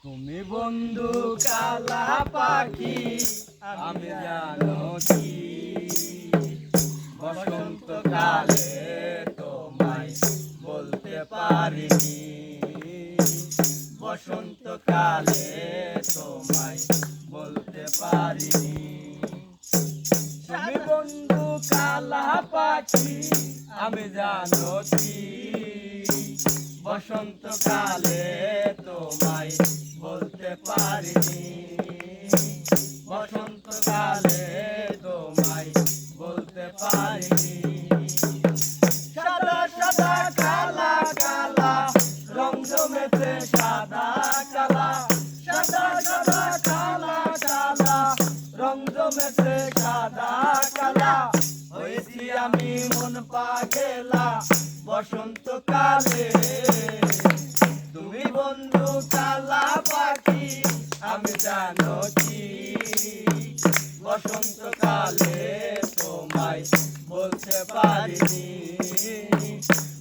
তুমি বন্ধু কালা পাখি আমি জানো কি বসন্তকালে তোমায় বলতে পারিনি বসন্তকালে তোমায় বলতে পারিনি তুমি বন্ধু কালা পাখি আমি জানো কি বসন্তকালে তোমায় বলতে পারিনি বসন্তকালে তোমায় বলতে পারিনি সাদা সাদা কালা কালা রং জমেছে সাদা কালা সাদা সাদা কালা কালা রং জমেছে সাদা কালা হয়েছি আমি মন পাগেলা বসন্তকালে তুমি বন্ধু কালা পাখি আমি জানো কি বসন্তকালে তোমায় বলতে পারিনি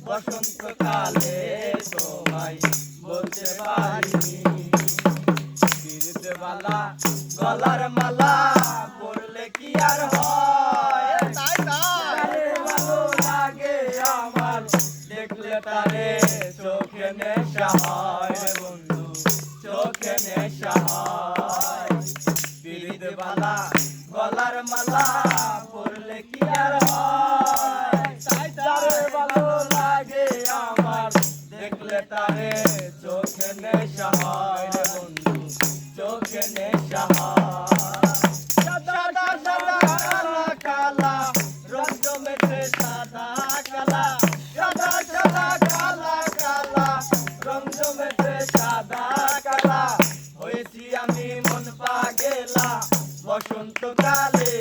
বসন্তকালে তোমায় বলতে পারিনি পিরিতওয়ালা গলার মালা পরলে কি আর হয় তারে ভালো লাগে আমার দেখলে তারে চোখে নেশা হয় বন্ধু চোখে নেশা হয় পিরিতওয়ালা গলার মালা পরলে কি আর হয় তারে ভালো লাগে আমার দেখলে তারে চোখে নেশা হয় বন্ধু চোখে নেশা হয় সাদা সাদা কালা কালা রং জমেছে সাদা কালা সাদা সাদা কালা কালা রং জমেছে সাদা কালা হয়েছি আমি মন পাগেলা বসন্তকালে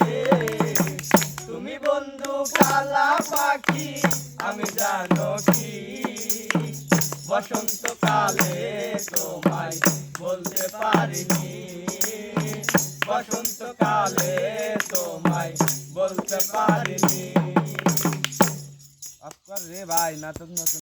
তুমি বন্ধু কালা পাখি আমি জানো কি বসন্তকালে তোমায় বলতে পারিনি বসন্তকালে তোমায় বলতে পারিনি রে ভাই নাটক নতুন